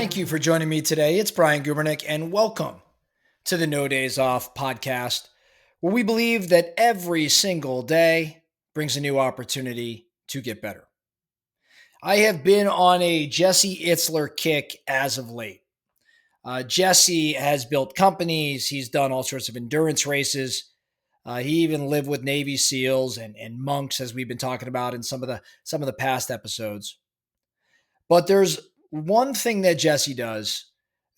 Thank you for joining me today. It's Brian Gubernick, and welcome to the No Days Off podcast, where we believe that every single day brings a new opportunity to get better. I have been on a Jesse Itzler kick as of late. Jesse has built companies. He's done all sorts of endurance races. He even lived with Navy SEALs and monks, as we've been talking about in some of the past episodes. But there's one thing that Jesse does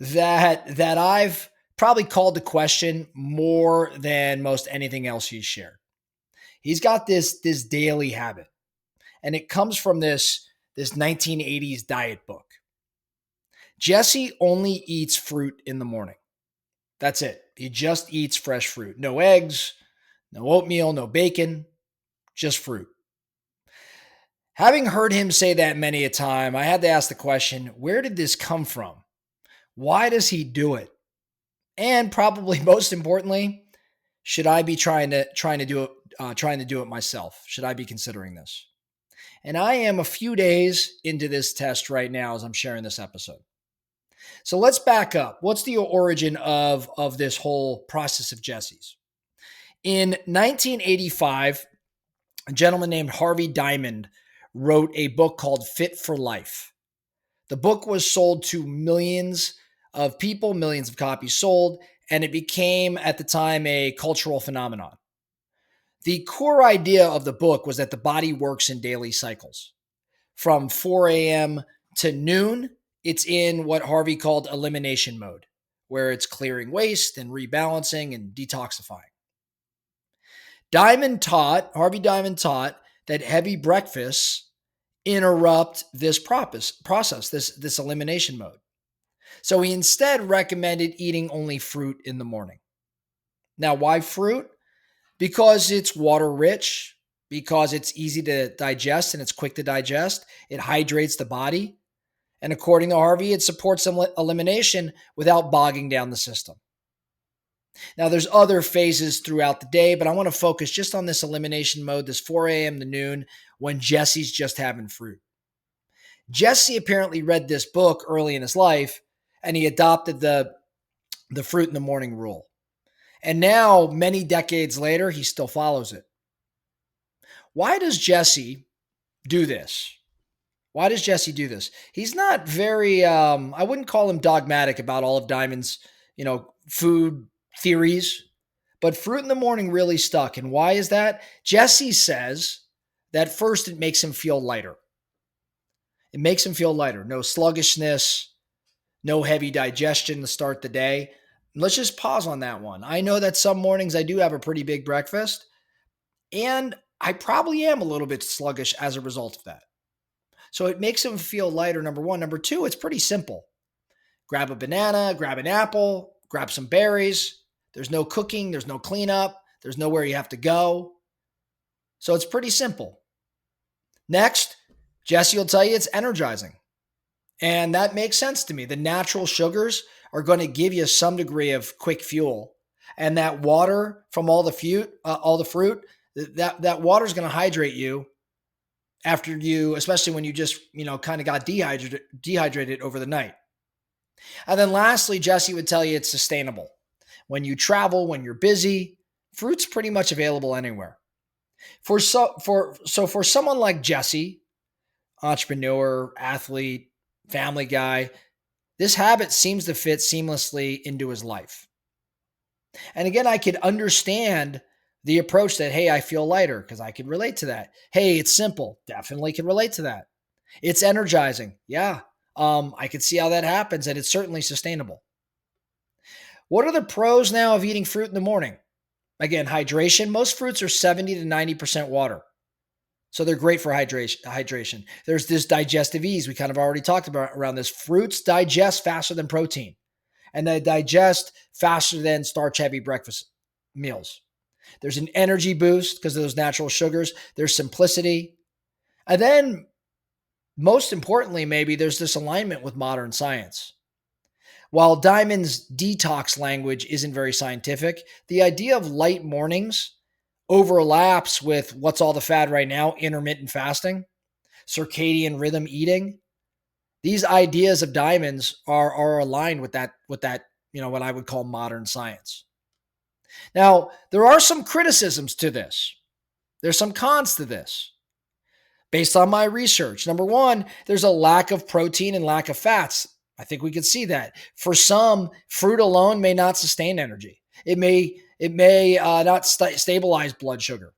that I've probably called to question more than most anything else he's shared. He's got this daily habit, and it comes from this 1980s diet book. Jesse only eats fruit in the morning. That's it. He just eats fresh fruit. No eggs, no oatmeal, no bacon, just fruit. Having heard him say that many a time, I had to ask the question, where did this come from? Why does he do it? And probably most importantly, should I be trying to do it myself? Should I be considering this? And I am a few days into this test right now as I'm sharing this episode. So let's back up. What's the origin of this whole process of Jesse's? In 1985, a gentleman named Harvey Diamond wrote a book called Fit for Life. The book was sold to millions of people, millions of copies sold, and it became at the time a cultural phenomenon. The core idea of the book was that the body works in daily cycles. From 4 a.m. to noon, it's in what Harvey called elimination mode, where it's clearing waste and rebalancing and detoxifying. Harvey Diamond taught that heavy breakfasts interrupt this process, this elimination mode. So he instead recommended eating only fruit in the morning. Now, why fruit? Because it's water rich, because it's easy to digest and it's quick to digest. It hydrates the body. And according to Harvey, it supports elimination without bogging down the system. Now, there's other phases throughout the day, but I want to focus just on this elimination mode, this 4 a.m. to noon, when Jesse's just having fruit. Jesse apparently read this book early in his life, and he adopted the fruit in the morning rule. And now, many decades later, he still follows it. Why does Jesse do this? Why does Jesse do this? He's not very, I wouldn't call him dogmatic about all of Diamond's, food theories, but fruit in the morning really stuck. And why is that? Jesse says that first, it makes him feel lighter. It makes him feel lighter. No sluggishness, no heavy digestion to start the day. Let's just pause on that one. I know that some mornings I do have a pretty big breakfast, and I probably am a little bit sluggish as a result of that. So it makes him feel lighter, number one. Number two, it's pretty simple. Grab a banana, grab an apple, grab some berries. There's no cooking, there's no cleanup, there's nowhere you have to go. So it's pretty simple. Next, Jesse will tell you it's energizing. And that makes sense to me. The natural sugars are going to give you some degree of quick fuel. And that water from all the fruit, that water is going to hydrate you after you, especially when you just, kind of got dehydrated over the night. And then lastly, Jesse would tell you it's sustainable. When you travel, when you're busy, fruit's pretty much available anywhere. For someone like Jesse, entrepreneur, athlete, family guy, this habit seems to fit seamlessly into his life. And again, I could understand the approach that, hey, I feel lighter, because I could relate to that. Hey, it's simple. Definitely can relate to that. It's energizing. Yeah. I could see how that happens, and it's certainly sustainable. What are the pros now of eating fruit in the morning? Again, hydration. Most fruits are 70 to 90% water. So they're great for hydration. There's this digestive ease. We kind of already talked about around this. Fruits digest faster than protein, and they digest faster than starch-heavy breakfast meals. There's an energy boost because of those natural sugars. There's simplicity. And then, most importantly, maybe there's this alignment with modern science. While Diamond's detox language isn't very scientific, the idea of light mornings overlaps with what's all the fad right now, intermittent fasting, circadian rhythm eating, These ideas of diamonds are aligned with that, what I would call modern science. Now, there are some criticisms to this. There's some cons to this based on my research. Number one, there's a lack of protein and lack of fats. I think we could see that. For some, fruit alone may not sustain energy. It may not stabilize blood sugar,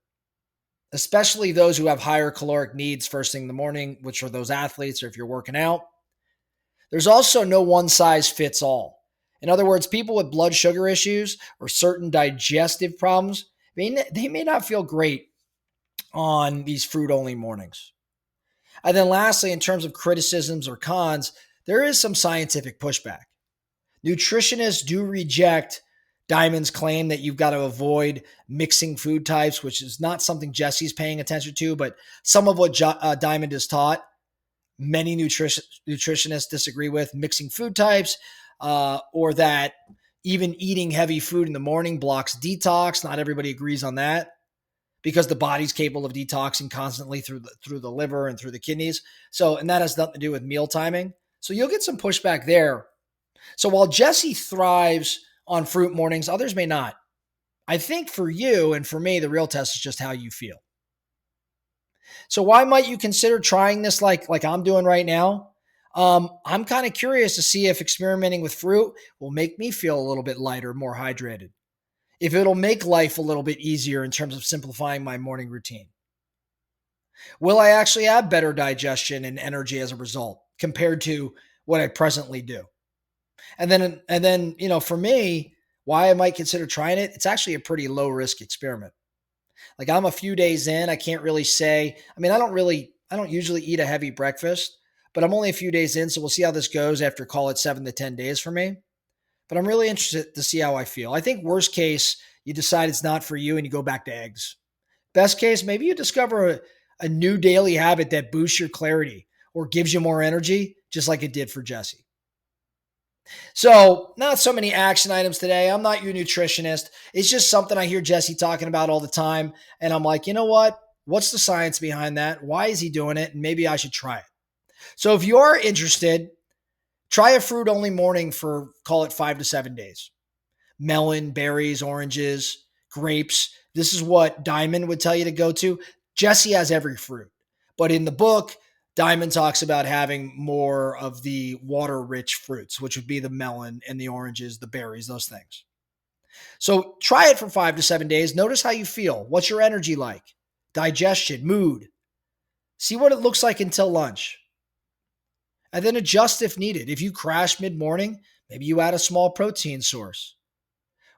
especially those who have higher caloric needs first thing in the morning, which are those athletes or if you're working out. There's also no one size fits all. In other words, people with blood sugar issues or certain digestive problems, they may not feel great on these fruit only mornings. And then lastly, in terms of criticisms or cons, there is some scientific pushback. Nutritionists do reject Diamond's claim that you've got to avoid mixing food types, which is not something Jesse's paying attention to, but some of what Diamond has taught, many nutritionists disagree with mixing food types, or that even eating heavy food in the morning blocks detox. Not everybody agrees on that because the body's capable of detoxing constantly through the liver and through the kidneys. And that has nothing to do with meal timing. So you'll get some pushback there. So while Jesse thrives on fruit mornings, others may not. I think for you and for me, the real test is just how you feel. So why might you consider trying this like I'm doing right now? I'm kind of curious to see if experimenting with fruit will make me feel a little bit lighter, more hydrated. If it'll make life a little bit easier in terms of simplifying my morning routine. Will I actually have better digestion and energy as a result compared to what I presently do? And then, for me, why I might consider trying it, it's actually a pretty low risk experiment. Like I'm a few days in, I can't really say, I don't usually eat a heavy breakfast, but I'm only a few days in. So we'll see how this goes after, call it 7 to 10 days for me. But I'm really interested to see how I feel. I think worst case, you decide it's not for you and you go back to eggs. Best case, maybe you discover a new daily habit that boosts your clarity or gives you more energy, just like it did for Jesse. So not so many action items today. I'm not your nutritionist. It's just something I hear Jesse talking about all the time. And I'm like, you know what? What's the science behind that? Why is he doing it? And maybe I should try it. So if you are interested, try a fruit only morning for, call it 5 to 7 days. Melon, berries, oranges, grapes. This is what Diamond would tell you to go to. Jesse has every fruit. But in the book, Diamond talks about having more of the water-rich fruits, which would be the melon and the oranges, the berries, those things. So try it for 5 to 7 days. Notice how you feel. What's your energy like? Digestion, mood. See what it looks like until lunch. And then adjust if needed. If you crash mid-morning, maybe you add a small protein source.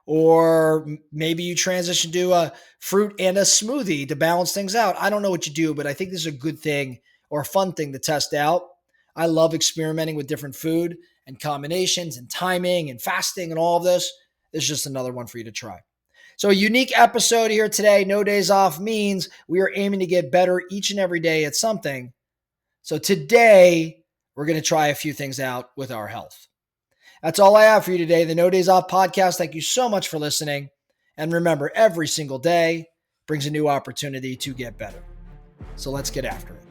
Or maybe you transition to a fruit and a smoothie to balance things out. I don't know what you do, but I think this is a good thing or a fun thing to test out. I love experimenting with different food and combinations and timing and fasting and all of this. This is just another one for you to try. So a unique episode here today. No days off means we are aiming to get better each and every day at something. So today, we're going to try a few things out with our health. That's all I have for you today. The No Days Off podcast. Thank you so much for listening. And remember, every single day brings a new opportunity to get better. So let's get after it.